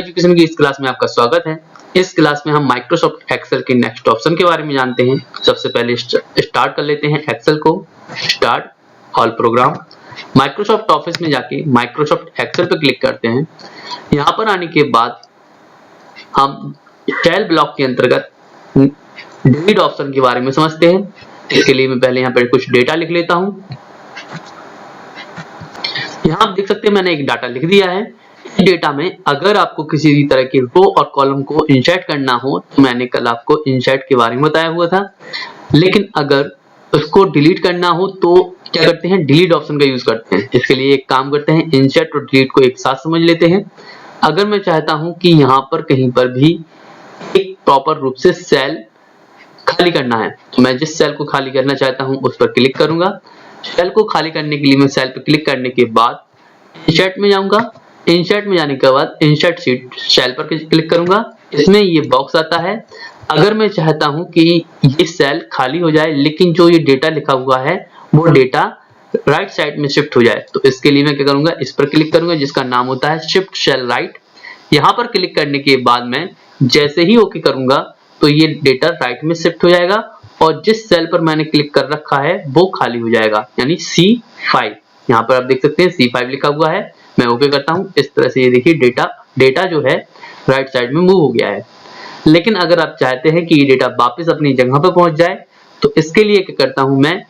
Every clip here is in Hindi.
एजुकेशन की इस क्लास में आपका स्वागत है। इस क्लास में हम माइक्रोसॉफ्ट एक्सेल के नेक्स्ट ऑप्शन के बारे में जानते हैं। सबसे पहले स्टार्ट कर लेते हैं एक्सेल को। Start all programme, Microsoft office में जाके माइक्रोसॉफ्ट एक्सेल पे क्लिक करते हैं। यहाँ पर आने के बाद हम सेल ब्लॉक के अंतर्गत डिलीट ऑप्शन के बारे में समझते हैं। इसके लिए मैं पहले यहाँ पर कुछ डेटा लिख लेता हूँ। यहाँ आप देख सकते हैं मैंने एक डाटा लिख दिया है। डेटा में अगर आपको किसी भी तरह के रो और कॉलम को इंसर्ट करना हो तो मैंने कल आपको इंसर्ट के बारे में बताया हुआ था, लेकिन अगर उसको डिलीट करना हो तो क्या करते हैं, डिलीट ऑप्शन का यूज करते हैं। इसके लिए एक काम करते हैं, इंसर्ट और डिलीट को एक साथ समझ लेते हैं। अगर मैं चाहता हूं कि यहाँ पर कहीं पर भी एक प्रॉपर रूप से सेल खाली करना है तो मैं जिस सेल को खाली करना चाहता हूं उस पर क्लिक करूंगा। सेल को खाली करने के लिए मैं सेल पर क्लिक करने के बाद इंसर्ट में जाऊंगा। इंसर्ट में जाने के बाद इंसर्ट शीट सेल पर क्लिक करूंगा। इसमें ये बॉक्स आता है। अगर मैं चाहता हूं कि ये सेल खाली हो जाए लेकिन जो ये डेटा लिखा हुआ है वो डेटा राइट साइड में शिफ्ट हो जाए तो इसके लिए मैं क्या करूंगा, इस पर क्लिक करूंगा जिसका नाम होता है शिफ्ट सेल राइट। यहाँ पर क्लिक करने के बाद मैं जैसे ही ओके करूंगा तो ये डेटा राइट में शिफ्ट हो जाएगा और जिस सेल पर मैंने क्लिक कर रखा है वो खाली हो जाएगा, यानी C5। यहाँ पर आप देख सकते हैं C5 लिखा हुआ है। मैं ओके करता हूं। इस तरह से ये देखिए डेटा जो है राइट साइड में मूव हो गया है। लेकिन अगर आप चाहते हैं कि ये डेटा वापस अपनी जगह पर पहुंच जाए तो इसके लिए क्या करता हूं, मैं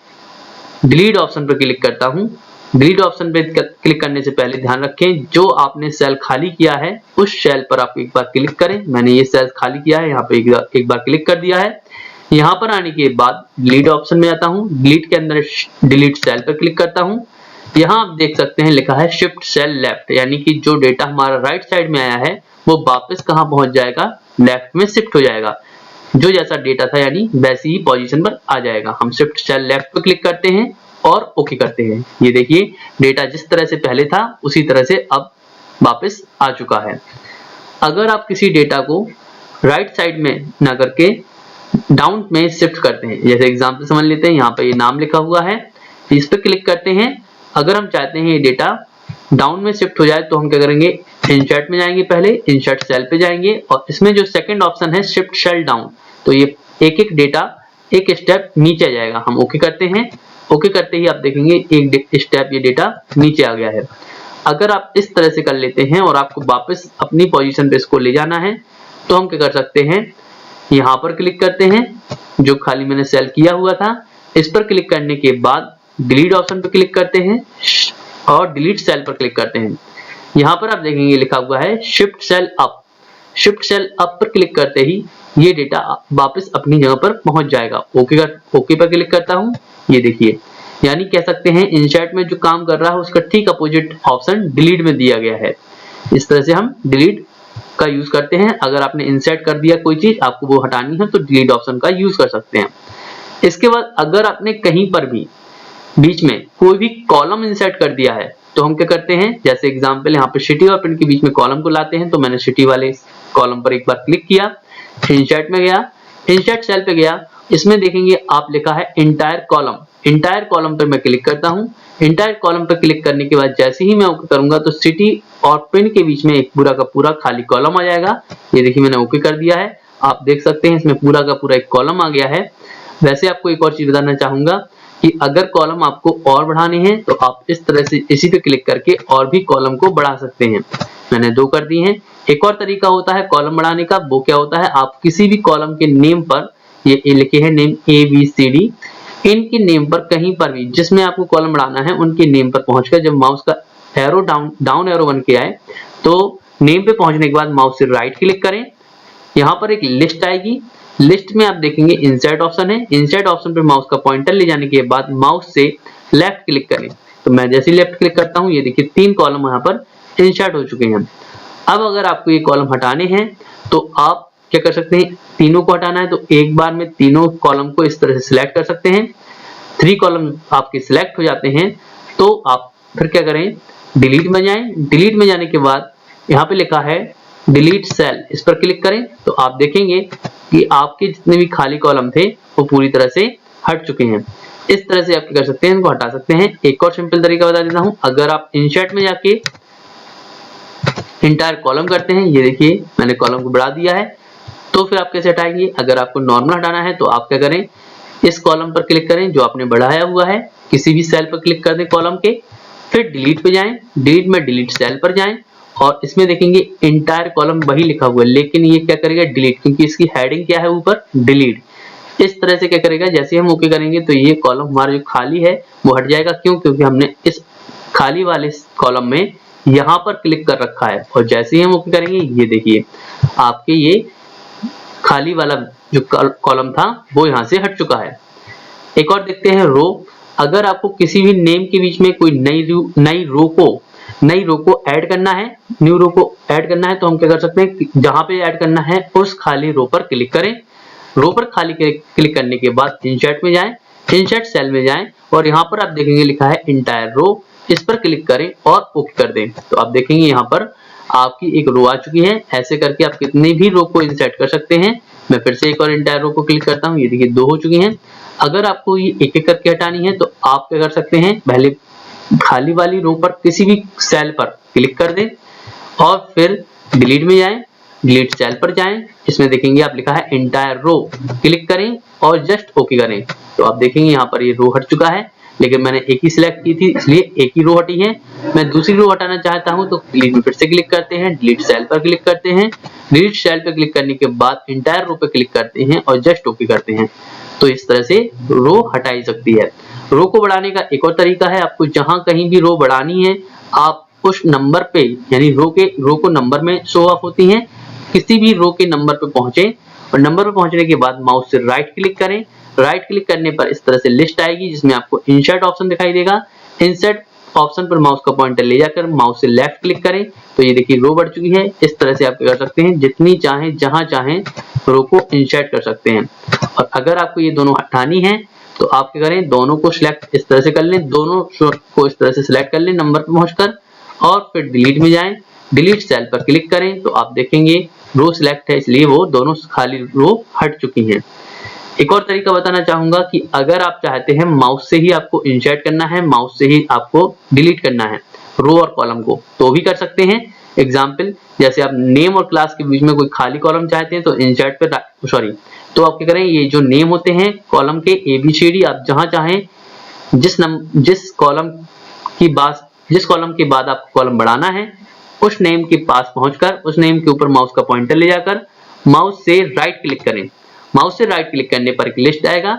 डिलीट ऑप्शन पर क्लिक करता हूं। डिलीट ऑप्शन पे क्लिक करने से पहले ध्यान रखें जो आपने सेल खाली किया है उस सेल पर आप एक बार क्लिक करें। मैंने ये सेल खाली किया है, यहाँ पे एक बार क्लिक कर दिया है। यहाँ पर आने के बाद डिलीट ऑप्शन में आता हूँ। डिलीट के अंदर डिलीट सेल पर क्लिक करता हूँ। यहाँ आप देख सकते हैं लिखा है शिफ्ट सेल लेफ्ट, यानी कि जो डेटा हमारा राइट साइड में आया है वो वापस कहाँ पहुंच जाएगा, लेफ्ट में शिफ्ट हो जाएगा। जो जैसा डेटा था यानी वैसी ही पोजीशन पर आ जाएगा। हम शिफ्ट सेल लेफ्ट पर क्लिक करते हैं और ओके करते हैं। ये देखिए डेटा जिस तरह से पहले था उसी तरह से अब वापस आ चुका है। अगर आप किसी डेटा को राइट साइड में ना करके डाउन में शिफ्ट करते हैं, जैसे एग्जाम्पल समझ लेते हैं, यहाँ पे ये नाम लिखा हुआ है, इस पर क्लिक करते हैं। अगर हम चाहते हैं ये डेटा डाउन में शिफ्ट हो जाए तो हम क्या करेंगे, इंसर्ट में जाएंगे, पहले इंसर्ट सेल पे जाएंगे और इसमें जो सेकंड ऑप्शन है शिफ्ट सेल डाउन, तो ये एक एक डेटा एक स्टेप नीचे आ जाएगा। हम ओके करते हैं। ओके करते ही आप देखेंगे एक स्टेप ये डेटा नीचे आ गया है। अगर आप इस तरह से कर लेते हैं और आपको वापस अपनी पोजीशन पे इसको ले जाना है तो हम क्या कर सकते हैं, यहाँ पर क्लिक करते हैं जो खाली मैंने सेल किया हुआ था। इस पर क्लिक करने के बाद डिलीट ऑप्शन पर क्लिक करते हैं और डिलीट सेल पर क्लिक करते हैं। यहाँ पर आप देखेंगे लिखा हुआ है shift cell up. Shift cell up पर क्लिक करते ही ये डेटा वापस अपनी जगह पर पहुंच जाएगा। ओके पर क्लिक करता हूँ। ये देखिए, यानी कह सकते हैं इंसर्ट में जो काम कर रहा है उसका ठीक अपोजिट ऑप्शन डिलीट में दिया गया है। इस तरह से हम डिलीट का यूज करते हैं। अगर आपने इंसर्ट कर दिया कोई चीज, आपको वो हटानी है तो डिलीट ऑप्शन का यूज कर सकते हैं। इसके बाद अगर आपने कहीं पर भी बीच में कोई भी कॉलम इंसर्ट कर दिया है तो हम क्या करते हैं, जैसे एग्जांपल यहाँ पे सिटी और प्रिंट के बीच में कॉलम को लाते हैं, तो मैंने सिटी वाले कॉलम पर एक बार क्लिक किया, इंसर्ट में गया, इंसर्ट सेल पे गया। इसमें देखेंगे आप लिखा है इंटायर कॉलम। इंटायर कॉलम पर मैं क्लिक करता हूँ। इंटायर कॉलम पर क्लिक करने के बाद जैसे ही मैं ओके करूंगा तो सिटी और प्रिंट के बीच में एक पूरा का पूरा खाली कॉलम आ जाएगा। ये देखिए मैंने ओके कर दिया है। आप देख सकते हैं इसमें पूरा का पूरा एक कॉलम आ गया है। वैसे आपको एक और चीज बताना चाहूंगा कि अगर कॉलम आपको और बढ़ाने हैं तो आप इस तरह से इसी पे क्लिक करके और भी कॉलम को बढ़ा सकते हैं। मैंने 2 कर दी हैं। एक और तरीका होता है कॉलम बढ़ाने का, वो क्या होता है, आप किसी भी कॉलम के नेम पर, ये लिखे हैं नेम ABCD, इनके नेम पर कहीं पर भी जिसमें आपको कॉलम बढ़ाना है उनके नेम पर पहुंचकर जब माउस का एरो डाउन एरो बन के आए तो नेम पे पहुंचने के बाद माउस से राइट क्लिक करें। यहाँ पर एक लिस्ट आएगी। लिस्ट में आप देखेंगे इंसर्ट ऑप्शन है। इंसर्ट ऑप्शन पर माउस का पॉइंटर ले जाने के बाद माउस से लेफ्ट क्लिक करें। तो मैं जैसे ही लेफ्ट क्लिक करता हूँ ये देखिए 3 कॉलम यहाँ पर इंसर्ट हो चुके हैं। अब अगर आपको ये कॉलम हटाने हैं तो आप क्या कर सकते हैं, तीनों को हटाना है तो एक बार में तीनों कॉलम को इस तरह से सिलेक्ट कर सकते हैं। 3 कॉलम आपके सिलेक्ट हो जाते हैं तो आप फिर क्या करें, डिलीट में जाएं। डिलीट में जाने के बाद यहाँ पे लिखा है डिलीट सेल, इस पर क्लिक करें तो आप देखेंगे कि आपके जितने भी खाली कॉलम थे वो पूरी तरह से हट चुके हैं। इस तरह से आप क्या कर सकते हैं, इनको हटा सकते हैं। एक और सिंपल तरीका बता देता हूं, अगर आप इंसर्ट में जाके इंटायर कॉलम करते हैं। ये देखिए मैंने कॉलम को बढ़ा दिया है। तो फिर आप कैसे हटाएंगे? अगर आपको नॉर्मल हटाना है तो आप क्या करें, इस कॉलम पर क्लिक करें जो आपने बढ़ाया हुआ है, किसी भी सेल पर क्लिक कर दें कॉलम के, फिर डिलीट पे जाएं, डिलीट में डिलीट सेल पर जाएं और इसमें देखेंगे इंटायर कॉलम वही लिखा हुआ है, लेकिन ये क्या करेगा डिलीट, क्योंकि इसकी हेडिंग क्या है ऊपर डिलीट। इस तरह से क्या करेगा, जैसे हम ओके करेंगे तो ये कॉलम हमारा जो खाली है वो हट जाएगा। क्यों? क्योंकि हमने इस खाली वाले कॉलम में यहाँ पर क्लिक कर रखा है और जैसे ही हम ओके करेंगे ये देखिए आपके ये खाली वाला जो कॉलम था वो यहाँ से हट चुका है। एक और देखते हैं रो। अगर आपको किसी भी नेम के बीच में कोई नई रो को ऐड करना है, न्यू रो को ऐड करना है, तो हम क्या कर सकते हैं, जहां पे ऐड करना है उस खाली रो पर क्लिक करें। रो पर खाली क्लिक करने के बाद इंसर्ट में जाएं, इंसर्ट सेल में जाएं और यहाँ पर आप देखेंगे लिखा है इंटायर रो, इस पर क्लिक करें और ओके कर दें। तो आप देखेंगे यहाँ पर आपकी एक रो आ चुकी है। ऐसे करके आप कितने भी रो को इंसर्ट कर सकते हैं। मैं फिर से एक और इंटायर रो को क्लिक करता हूँ, ये देखिए 2 हो चुकी हैं। अगर आपको ये एक एक करके हटानी है तो आप क्या कर सकते हैं, पहले खाली वाली रो पर किसी भी सेल पर क्लिक कर दें और फिर डिलीट में जाएं, डिलीट सेल पर जाएं, इसमें देखेंगे आप लिखा है इंटायर रो, क्लिक करें और जस्ट ओके करें। तो आप देखेंगे यहाँ पर ये रो हट चुका है, लेकिन मैंने एक ही सिलेक्ट की थी इसलिए एक ही रो हटी है। मैं दूसरी रो हटाना चाहता हूं तो डिलीट में फिर से क्लिक करते हैं, डिलीट सेल पर क्लिक करते हैं, डिलीट सेल पर क्लिक करने के बाद इंटायर रो पर क्लिक करते हैं और जस्ट ओके करते हैं। तो इस तरह से रो हटाई सकती है। रो को बढ़ाने का एक और तरीका है, आपको जहां कहीं भी रो बढ़ानी है आप उस नंबर पे, यानी रो को नंबर में शो ऑफ होती है, किसी भी रो के नंबर पे पहुंचे और नंबर पे पहुंचने के बाद माउस से राइट क्लिक करें। राइट क्लिक करने पर इस तरह से लिस्ट आएगी जिसमें आपको इंसर्ट ऑप्शन दिखाई देगा। इंसर्ट ऑप्शन पर माउस का पॉइंटर ले जाकर माउस से लेफ्ट क्लिक करें तो ये देखिए रो बढ़ चुकी है। इस तरह से आप कर सकते हैं, जितनी चाहें जहां चाहें रो को इंसर्ट कर सकते हैं। और अगर आपको ये दोनों हटानी है तो आप क्या करें, दोनों को सिलेक्ट इस तरह से कर लें, दोनों को इस तरह से सिलेक्ट कर लें नंबर पर पहुंचकर और फिर डिलीट में जाएं, डिलीट सेल पर क्लिक करें तो आप देखेंगे रो सिलेक्ट है इसलिए वो दोनों खाली रो हट चुकी हैं। एक और तरीका बताना चाहूंगा कि अगर आप चाहते हैं माउस से ही आपको इंसर्ट करना है, माउस से ही आपको डिलीट करना है रो और कॉलम को, तो भी कर सकते हैं। एग्जाम्पल जैसे आप नेम और क्लास के बीच में कोई खाली कॉलम चाहते हैं तो इंसर्ट पे तो आप क्या करें, ये जो नेम होते हैं कॉलम के ABCD आप जहां चाहें जिस कॉलम के बाद आपको कॉलम बढ़ाना है उस नेम के पास पहुंचकर उस नेम के ऊपर माउस का पॉइंटर ले जाकर माउस से राइट क्लिक करें। माउस से राइट क्लिक करने पर एक लिस्ट आएगा,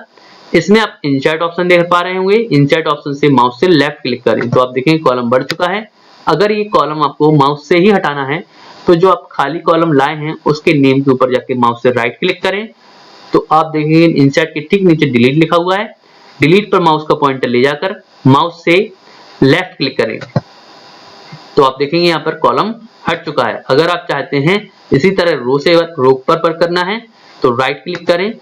इसमें आप इंसर्ट ऑप्शन देख पा रहे होंगे। इंसर्ट ऑप्शन से माउस से लेफ्ट क्लिक करें तो आप देखेंगे कॉलम बढ़ चुका है। अगर ये कॉलम आपको माउस से ही हटाना है तो जो आप खाली कॉलम लाए हैं उसके नेम के ऊपर जाके माउस से राइट क्लिक करें तो आप देखेंगे इंसर्ट के ठीक नीचे डिलीट लिखा हुआ है। डिलीट पर माउस का पॉइंटर ले जाकर माउस से लेफ्ट क्लिक करें तो आप देखेंगे यहाँ पर कॉलम हट चुका है। अगर आप चाहते हैं इसी तरह रो से रो पर करना है तो राइट क्लिक करें,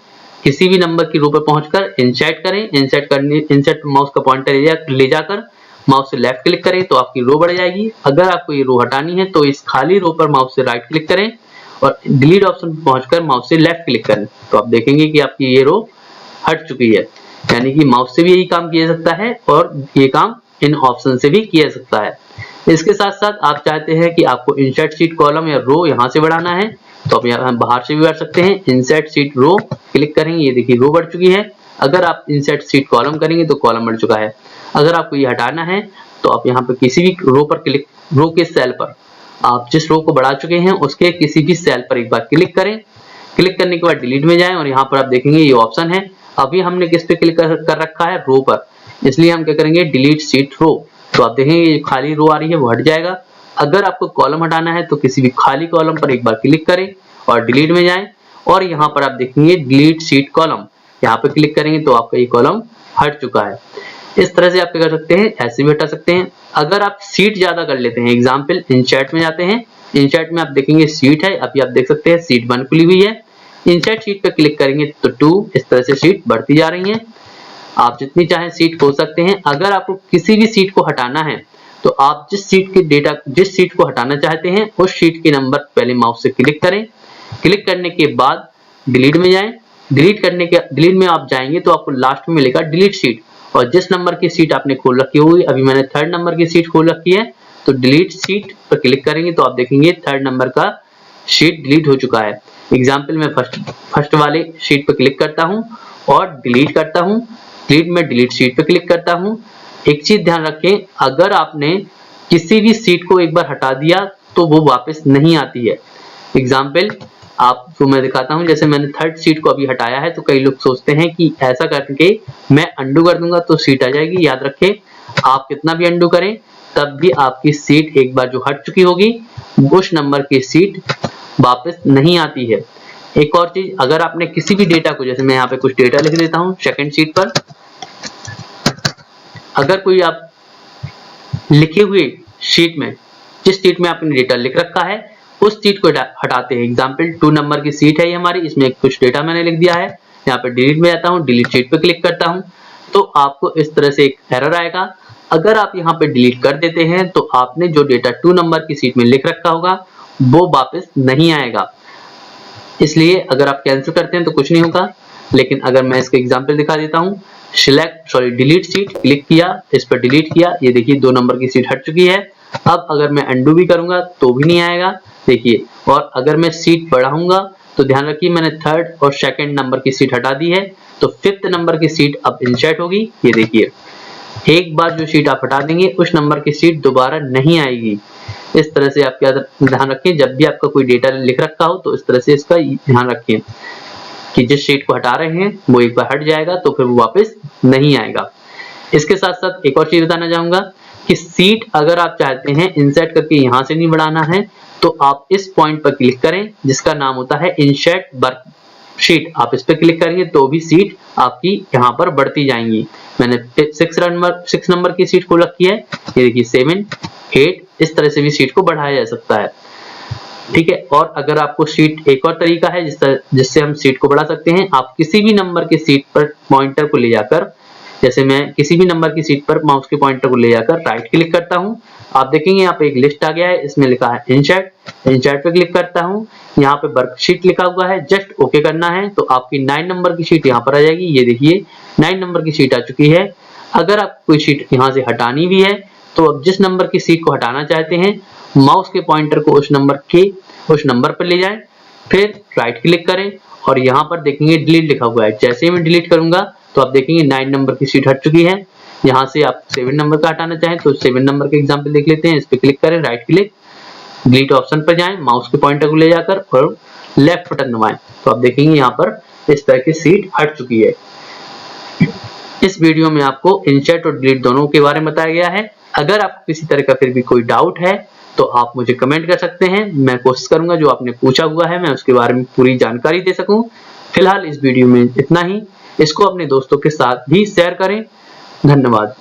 किसी भी नंबर की रो पर पहुंचकर इंसर्ट करें, इंसर्ट माउस का पॉइंटर ले जाकर माउस से लेफ्ट क्लिक करें तो आपकी रो बढ़ जाएगी। अगर आपको ये रो हटानी है तो इस खाली रो पर माउस से राइट क्लिक करें और डिलीट ऑप्शन पर पहुंचकर माउस से लेफ्ट क्लिक करें तो आप देखेंगे कि आपकी ये रो हट चुकी है। यानी कि माउस से भी यही काम किया जा सकता है और ये काम इन ऑप्शन से भी किया जा सकता है। इसके साथ साथ आप चाहते हैं कि आपको इंसर्ट शीट कॉलम या रो यहाँ से बढ़ाना है तो आप यहाँ बाहर से भी बढ़ सकते हैं। इंसर्ट शीट रो क्लिक करेंगे, ये देखिए रो बढ़ चुकी है। अगर आप इंसर्ट शीट कॉलम करेंगे तो कॉलम बढ़ चुका है। अगर आपको ये हटाना है तो आप यहाँ पे किसी भी रो के सेल पर आप जिस रो को बढ़ा चुके हैं उसके किसी भी सेल पर एक बार क्लिक करें। क्लिक करने के बाद डिलीट में जाएं और यहाँ पर आप देखेंगे ये ऑप्शन है। अभी हमने किस पे क्लिक कर रखा है, रो पर, इसलिए हम क्या करेंगे डिलीट शीट रो तो आप देखेंगे ये खाली रो आ रही है वो हट जाएगा। अगर आपको कॉलम हटाना है तो किसी भी खाली कॉलम पर एक बार क्लिक करें और डिलीट में जाएं और यहाँ पर आप देखेंगे डिलीट शीट कॉलम, यहाँ पे क्लिक करेंगे तो आपका ये कॉलम हट चुका है। इस तरह से आप क्या कर सकते हैं, ऐसे भी हटा सकते हैं। अगर आप सीट ज्यादा कर लेते हैं, एग्जाम्पल इंसर्ट में जाते हैं, इंसर्ट में आप देखेंगे सीट है, अभी आप देख सकते हैं सीट 1 खुली हुई है। इंसर्ट सीट पे क्लिक करेंगे तो 2 इस तरह से सीट बढ़ती जा रही है। आप जितनी चाहें सीट खोल सकते हैं। अगर आपको किसी भी सीट को हटाना है तो आप जिस सीट को हटाना चाहते हैं उस सीट के नंबर पहले माउस से क्लिक करें। क्लिक करने के बाद डिलीट में जाएं। डिलीट में आप जाएंगे तो आपको लास्ट में मिलेगा डिलीट सीट और जिस नंबर की सीट आपने खोल रखी होगी, अभी मैंने 3rd नंबर की सीट खोल रखी है तो डिलीट शीट पर क्लिक करेंगे तो आप देखेंगे 3rd नंबर का शीट डिलीट हो चुका है। एग्जाम्पल में फर्स्ट वाले शीट पर क्लिक करता हूं और डिलीट करता हूं। डिलीट में डिलीट शीट पर क्लिक करता हूं। एक चीज ध्यान रखें, अगर आपने किसी भी शीट को एक बार हटा दिया तो वो वापस नहीं आती है। एग्जाम्पल आपको मैं दिखाता हूं, जैसे मैंने 3rd शीट को अभी हटाया है तो कई लोग सोचते हैं कि ऐसा करके मैं अंडू कर दूंगा तो शीट आ जाएगी। याद रखें, आप कितना भी अंडू करें तब भी आपकी शीट एक बार जो हट चुकी होगी उस नंबर की शीट वापस नहीं आती है। एक और चीज, अगर आपने किसी भी डेटा को, जैसे मैं यहाँ पे कुछ डेटा लिख देता हूँ 2nd शीट पर, अगर कोई आप लिखे हुए शीट में, जिस शीट में आपने डेटा लिख रखा है उस शीट को हटाते हैं। एग्जाम्पल 2 नंबर की शीट है ये हमारी, इसमें कुछ डेटा मैंने लिख दिया है। यहाँ पे डिलीट में जाता हूँ, डिलीट शीट पे क्लिक करता हूँ तो आपको इस तरह से एक एरर आएगा। अगर आप यहाँ पे डिलीट कर देते हैं तो आपने जो डेटा 2 नंबर की शीट में लिख रखा होगा वो वापस नहीं आएगा। इसलिए अगर आप कैंसिल करते हैं तो कुछ नहीं होगा। लेकिन अगर मैं इसका एग्जाम्पल दिखा देता हूँ, डिलीट शीट क्लिक किया, इस पर डिलीट किया, ये देखिए 2 नंबर की शीट हट चुकी है। अब अगर मैं अंडू भी करूंगा तो भी नहीं आएगा, देखिए। और अगर मैं शीट बढ़ाऊंगा तो ध्यान रखिए मैंने 3rd और 2nd नंबर की शीट हटा दी है तो 5th नंबर की शीट अब इंसर्ट होगी। ये देखिए, एक बार जो शीट आप हटा देंगे उस नंबर की शीट दोबारा नहीं आएगी। इस तरह से आप क्या ध्यान रखें, जब भी आपका कोई डेटा लिख रखा हो तो इस तरह से इसका ध्यान रखें कि जिस शीट को हटा रहे हैं वो एक बार हट जाएगा तो फिर वो वापस नहीं आएगा। इसके साथ साथ एक और चीज बताना चाहूंगा कि शीट अगर आप चाहते हैं इंसर्ट करके यहाँ से नहीं बढ़ाना है तो आप इस पॉइंट पर क्लिक करें जिसका नाम होता है इंसर्ट वर्कशीट। आप इस पर क्लिक करेंगे तो भी सीट आपकी यहाँ पर बढ़ती जाएंगी। मैंने 6 नंबर की सीट को रखी है, ये देखिए 7, 8, इस तरह से भी सीट को बढ़ाया जा सकता है। ठीक है, और अगर आपको सीट एक और तरीका है जिससे हम सीट को बढ़ा सकते हैं, आप किसी भी नंबर की सीट पर पॉइंटर को ले जाकर, जैसे मैं किसी भी नंबर की सीट पर माउस के पॉइंटर को ले जाकर राइट क्लिक करता हूं, आप देखेंगे यहाँ पे एक लिस्ट आ गया है, इसमें लिखा है इंसर्ट पे क्लिक करता हूं, यहाँ पे वर्कशीट लिखा हुआ है, जस्ट ओके करना है तो आपकी 9 नंबर की शीट यहाँ पर आ जाएगी। ये देखिए 9 नंबर की शीट आ चुकी है। अगर आप कोई शीट यहाँ से हटानी भी है तो अब जिस नंबर की सीट को हटाना चाहते हैं माउस के पॉइंटर को उस नंबर पर ले जाएं, फिर राइट क्लिक करें और यहाँ पर देखेंगे डिलीट लिखा हुआ है। जैसे ही मैं डिलीट करूंगा तो आप देखेंगे 9 नंबर की सीट हट चुकी है। यहाँ से आप 7 नंबर का हटाना चाहें तो 7 नंबर के एग्जाम्पल देख लेते हैं। इस पे क्लिक करें, राइट क्लिक, डिलीट ऑप्शन पर जाएं, माउस के पॉइंटर को ले जाकर और लेफ्ट बटन दबाएं तो आप देखेंगे यहाँ पर इस तरह की सीट हट चुकी है। इस वीडियो में आपको इंसर्ट और डिलीट दोनों के बारे में बताया गया है। अगर आपको किसी तरह का फिर भी कोई डाउट है तो आप मुझे कमेंट कर सकते हैं। मैं कोशिश करूंगा जो आपने पूछा हुआ है मैं उसके बारे में पूरी जानकारी दे सकूं। फिलहाल इस वीडियो में इतना ही। इसको अपने दोस्तों के साथ भी शेयर करें। धन्यवाद।